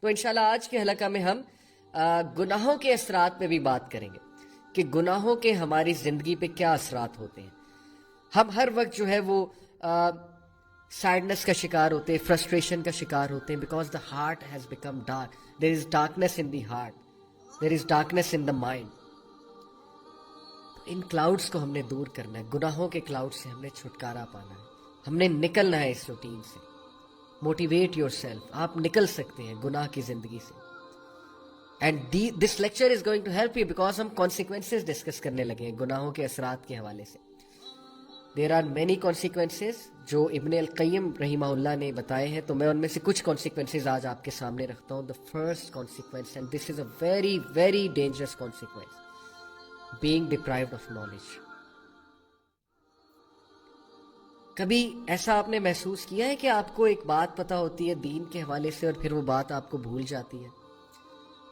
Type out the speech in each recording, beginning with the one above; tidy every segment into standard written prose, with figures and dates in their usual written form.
تو انشاءاللہ آج کے حلقہ میں ہم گناہوں کے اثرات پہ بھی بات کریں گے کہ گناہوں کے ہماری زندگی پہ کیا اثرات ہوتے ہیں. ہم ہر وقت جو ہے وہ سیڈنس کا شکار ہوتے ہیں, فرسٹریشن کا شکار ہوتے ہیں, because the heart has become dark. There is darkness in the heart, there is darkness in the mind. In clouds کو ہم نے دور کرنا ہے, گناہوں کے کلاؤڈ سے ہم نے چھٹکارا پانا ہے, ہم نے نکلنا ہے اس روٹین سے. موٹیویٹ یور سیلف, آپ نکل سکتے ہیں گناہ کی زندگی سے. And this lecture is going to help you because ہم کانسیکوینسز ڈسکس کرنے لگے ہیں گناہوں کے اثرات کے حوالے سے. دیر آر مینی کانسیکوینسز جو ابن القیم رحمہ اللہ نے بتائے ہیں, تو میں ان میں سے کچھ کانسیکوینسز آج آپ کے سامنے رکھتا ہوں. The first consequence, and this is a very very dangerous consequence, being deprived of knowledge. کبھی ایسا آپ نے محسوس کیا ہے کہ آپ کو ایک بات پتہ ہوتی ہے دین کے حوالے سے اور پھر وہ بات آپ کو بھول جاتی ہے؟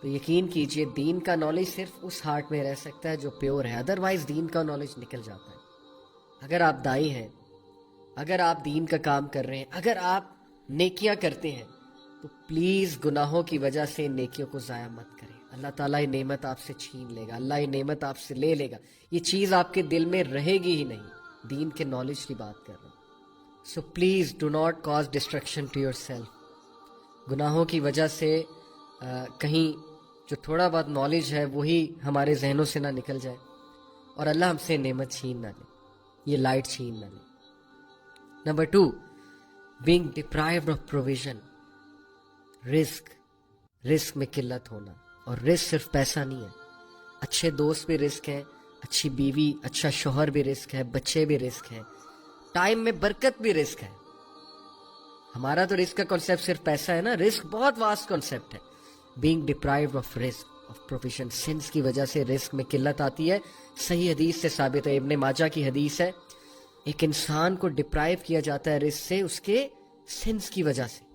تو یقین کیجئے دین کا نالج صرف اس ہارٹ میں رہ سکتا ہے جو پیور ہے, ادروائز دین کا نالج نکل جاتا ہے. اگر آپ دائی ہیں, اگر آپ دین کا کام کر رہے ہیں, اگر آپ نیکیاں کرتے ہیں, تو پلیز گناہوں کی وجہ سے نیکیوں کو ضائع مت کریں. اللہ تعالیٰ یہ نعمت آپ سے چھین لے گا, اللہ یہ نعمت آپ سے لے لے گا. یہ چیز آپ کے دل میں رہے گی ہی نہیں. دین کے نالج کی بات کر رہا ہوں. So please do not cause destruction to yourself. گناہوں کی وجہ سے کہیں جو تھوڑا بہت نالج ہے وہی ہمارے ذہنوں سے نہ نکل جائے اور اللہ ہم سے نعمت چھین نہ لے, یہ لائٹ چھین نہ لے. Number 2, being deprived of provision. رزق میں قلت ہونا. اور رزق صرف پیسہ نہیں ہے, اچھے دوست بھی رزق ہے, اچھی بیوی اچھا شوہر بھی رزق ہے, بچے بھی رزق ہیں, ٹائم میں برکت بھی رزق ہے. ہمارا تو رزق کا کنسیپٹ صرف پیسہ ہے نا, رزق بہت واسٹ کنسیپٹ ہے. بینگ ڈپرائیوڈ آف رزق آف پروویژن, سنس کی وجہ سے رزق میں قلت آتی ہے. صحیح حدیث سے ثابت ہے, ابن ماجہ کی حدیث ہے, ایک انسان کو ڈپرائیو کیا جاتا ہے رزق سے اس کے سنس کی وجہ سے.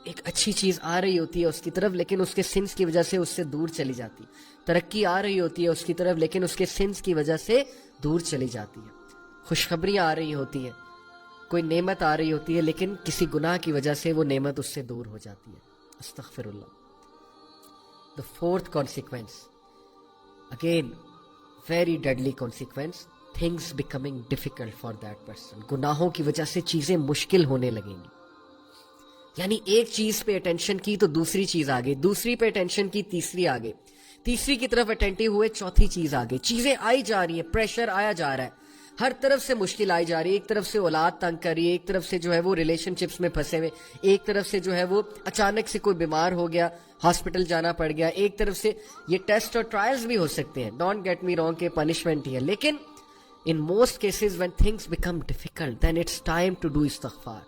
ایک اچھی چیز آ رہی ہوتی ہے اس کی طرف, لیکن اس کے سنس کی وجہ سے اس سے دور چلی جاتی. ترقی آ رہی ہوتی ہے اس کی طرف, لیکن اس کے سنس کی وجہ سے دور چلی جاتی ہے. خوشخبریاں آ رہی ہوتی ہیں, کوئی نعمت آ رہی ہوتی ہے, لیکن کسی گناہ کی وجہ سے وہ نعمت اس سے دور ہو جاتی ہے. استغفر اللہ. The fourth consequence, again very deadly consequence, things becoming difficult for that person. گناہوں کی وجہ سے چیزیں مشکل ہونے لگیں گی. یعنی ایک چیز پہ اٹینشن کی تو دوسری چیز آ گئی, دوسری پہ اٹینشن کی تیسری آ گئی, تیسری کی طرف اٹینٹیو ہوئے چوتھی چیز آ گئی. چیزیں آئی جا رہی ہیں, پریشر آیا جا رہا ہے, ہر طرف سے مشکل آئی جا رہی ہے. ایک طرف سے اولاد تنگ کر رہی ہے, ایک طرف سے جو ہے وہ ریلیشن شپس میں پھنسے ہوئے, ایک طرف سے جو ہے وہ اچانک سے کوئی بیمار ہو گیا, ہاسپٹل جانا پڑ گیا, ایک طرف سے یہ ٹیسٹ اور ٹرائلز بھی ہو سکتے ہیں, ڈونٹ گیٹ می رانگ, کہ پنشمنٹ ہی ہے. لیکن in most cases when things become difficult then it's time to do استغفار.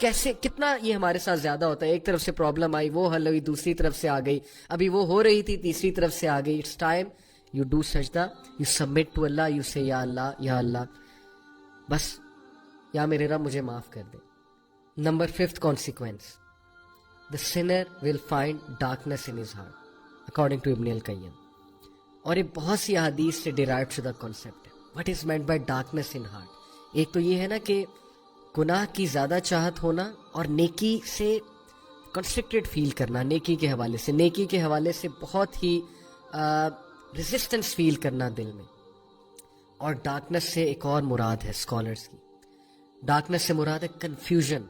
کیسے کتنا یہ ہمارے ساتھ زیادہ ہوتا ہے, ایک طرف سے پرابلم آئی وہ حل ہوئی, دوسری طرف سے آ گئی, ابھی وہ ہو رہی تھی تیسری طرف سے آ گئی. اٹس ٹائم یو ڈو سجدہ, یو سبمٹ ٹو اللہ, یو سے یا اللہ بس یا میرے رب مجھے معاف کر دے. Number 5th consequence, the sinner will find darkness in his heart according to Ibn al Qayyim. اور یہ بہت سی احادیث سے ڈیرائیو شدہ کانسیپٹ ہے. What is meant by darkness in heart. ایک تو یہ ہے نا کہ گناہ کی زیادہ چاہت ہونا اور نیکی سے کنسٹرکٹڈ فیل کرنا, نیکی کے حوالے سے, نیکی کے حوالے سے بہت ہی ریزسٹنس فیل کرنا دل میں. اور ڈارکنیس سے ایک اور مراد ہے اسکالرس کی, ڈارکنیس سے مراد ہے کنفیوژن.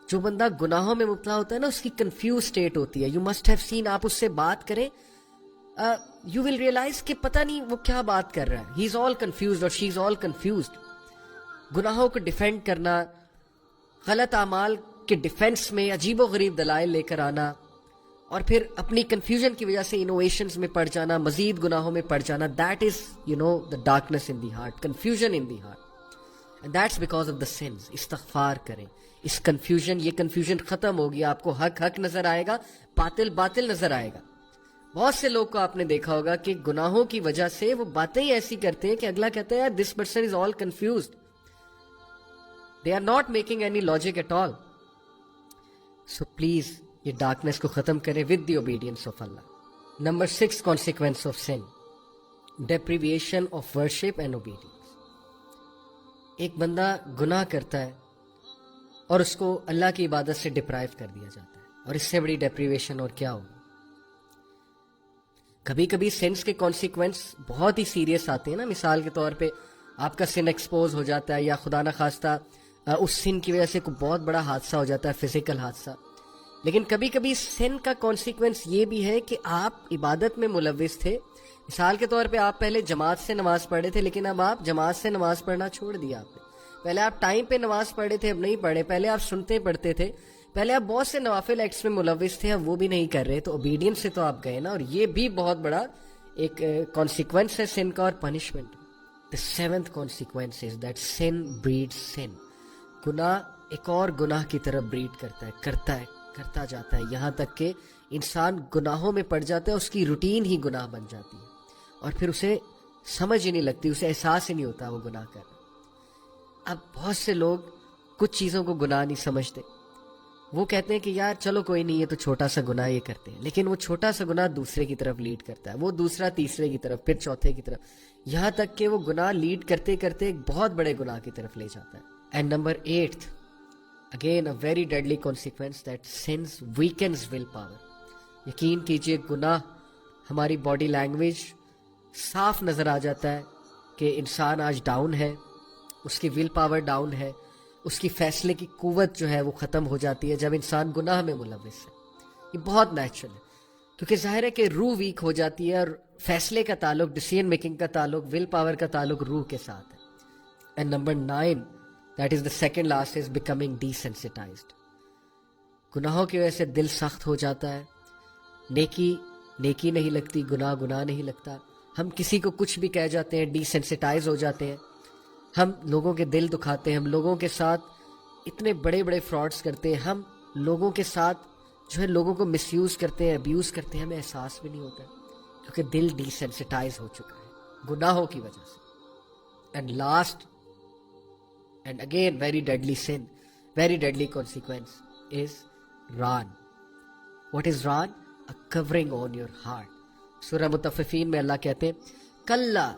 جو بندہ گناہوں میں مبتلا ہوتا ہے نا, اس کی کنفیوز اسٹیٹ ہوتی ہے. یو مسٹ ہیو سین, آپ اس سے بات کریں, یو ول ریئلائز کہ پتہ نہیں وہ کیا بات کر رہا ہے. ہی از آل کنفیوزڈ اور شی از آل کنفیوزڈ. گناہوں کو ڈیفینڈ کرنا, غلط اعمال کے ڈیفینس میں عجیب و غریب دلائل لے کر آنا, اور پھر اپنی کنفیوژن کی وجہ سے انوویشنز میں پڑ جانا, مزید گناہوں میں پڑ جانا. That is the darkness in the heart, confusion in the heart, and that's because of the sins. استغفار کریں. اس کنفیوژن, یہ کنفیوژن ختم ہوگی, آپ کو حق حق نظر آئے گا, باطل باطل نظر آئے گا. بہت سے لوگ کو آپ نے دیکھا ہوگا کہ گناہوں کی وجہ سے وہ باتیں ہی ایسی کرتے ہیں کہ اگلا کہتا ہے this person is all confused, they are not making any logic at all. So please یہ ڈارکنیس کو ختم کریں with the obedience of Allah. Number 6 consequence of sin, deprivation of worship and obedience. ایک بندہ گناہ کرتا ہے اور اس کو اللہ کی عبادت سے ڈپرائیو کر دیا جاتا ہے. اور اس سے بڑی ڈیپریویشن اور کیا ہوگی. کبھی کبھی سینس کے کانسیکوینس بہت ہی سیریس آتے ہیں نا. مثال کے طور پہ آپ کا سن ایکسپوز ہو جاتا ہے یا خدا نخواستہ اس سن کی وجہ سے کوئی بہت بڑا حادثہ ہو جاتا ہے, فزیکل حادثہ. لیکن کبھی کبھی سن کا کانسیکوینس یہ بھی ہے کہ آپ عبادت میں ملوث تھے. مثال کے طور پہ آپ پہلے جماعت سے نماز پڑھے تھے, لیکن اب آپ جماعت سے نماز پڑھنا چھوڑ دیا آپ نے. پہلے آپ ٹائم پہ نماز پڑھے تھے, اب نہیں پڑھے. پہلے آپ سنتے پڑھتے تھے, پہلے آپ بہت سے نوافل ایکٹس میں ملوث تھے, اب وہ بھی نہیں کر رہے. تو اوبیڈینس سے تو آپ گئے نا, اور یہ بھی بہت بڑا ایک کانسیکوینس ہے سن کا اور punishment. The seventh consequence is that sin breeds sin. گناہ ایک اور گناہ کی طرف بریڈ کرتا جاتا ہے, یہاں تک کہ انسان گناہوں میں پڑ جاتا ہے, اس کی روٹین ہی گناہ بن جاتی ہے, اور پھر اسے سمجھ ہی نہیں لگتی, اسے احساس ہی نہیں ہوتا وہ گناہ کرنا. اب بہت سے لوگ کچھ چیزوں کو گناہ نہیں سمجھتے. وہ کہتے ہیں کہ یار چلو کوئی نہیں, یہ تو چھوٹا سا گناہ یہ کرتے ہیں, لیکن وہ چھوٹا سا گناہ دوسرے کی طرف لیڈ کرتا ہے, وہ دوسرا تیسرے کی طرف, پھر چوتھے کی طرف, یہاں تک کہ وہ گناہ لیڈ کرتے کرتے ایک بہت بڑے گناہ کی طرف لے جاتا ہے. And number 8, again a very deadly consequence, that sins weakens will power. یقین کیجئے گناہ ہماری باڈی لینگویج صاف نظر آ جاتا ہے کہ انسان آج ڈاؤن ہے, اس کی ول پاور ڈاؤن ہے, اس کی فیصلے کی قوت جو ہے وہ ختم ہو جاتی ہے جب انسان گناہ میں ملوث ہے. یہ بہت نیچرل ہے, کیونکہ ظاہر ہے کہ روح ویک ہو جاتی ہے, اور فیصلے کا تعلق, ڈیسیژن میکنگ کا تعلق, ول پاور کا تعلق روح کے ساتھ ہے. And number 9, that is the second last, is becoming desensitized. گناہوں کی وجہ سے دل سخت ہو جاتا ہے, نیکی نہیں لگتی, گناہ نہیں لگتا. ہم کسی کو کچھ بھی کہہ جاتے ہیں, ڈیسینسٹائز ہو جاتے ہیں, ہم لوگوں کے دل دکھاتے ہیں, ہم لوگوں کے ساتھ اتنے بڑے بڑے فراڈز کرتے ہیں, ہم لوگوں کے ساتھ جو ہے لوگوں کو مس یوز کرتے ہیں, ابیوز کرتے ہیں, ہمیں احساس بھی نہیں ہوتا کیونکہ دل ڈیسینسٹائز ہو چکا ہے گناہوں کی وجہ سے. And last and again very deadly sin, very deadly consequence is ران. واٹ از ران؟ A covering on your heart. سورہ مطففین میں اللہ کہتے ہیں کلا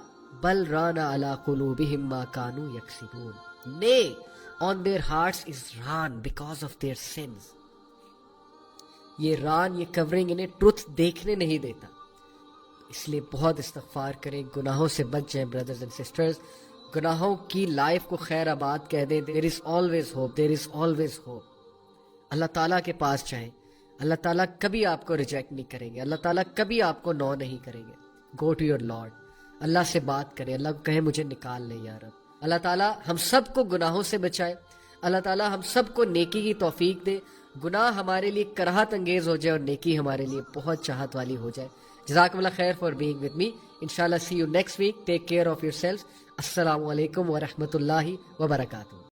بل رانا علی قلوبہم ما کانوا یکسبون. Nay, on their hearts is ran because of their sins. یہ ران, یہ کورنگ انہیں ٹروتھ دیکھنے نہیں دیتا, اس لیے بہت استغفار کریں, گناہوں سے بچ جائیں بردرز اینڈ سسٹرز. گناہوں کی لائف کو خیر آباد کہہ دیں. There is always hope, there is always hope. اللہ تعالیٰ کے پاس جائیں, اللہ تعالیٰ کبھی آپ کو ریجیکٹ نہیں کریں گے, اللہ تعالیٰ کبھی آپ کو نو نہیں کریں گے. Go to your Lord, اللہ سے بات کریں, اللہ کو کہیں مجھے نکال لے یا رب. اللہ تعالیٰ ہم سب کو گناہوں سے بچائے, اللہ تعالیٰ ہم سب کو نیکی کی توفیق دے, گناہ ہمارے لیے کراہت انگیز ہو جائے اور نیکی ہمارے لیے بہت چاہت والی ہو جائے. جزاکم اللہ خیر فار بینگ ود می. انشاءاللہ see you next week. Take care of yourself. السلام علیکم ورحمۃ اللہ وبرکاتہ.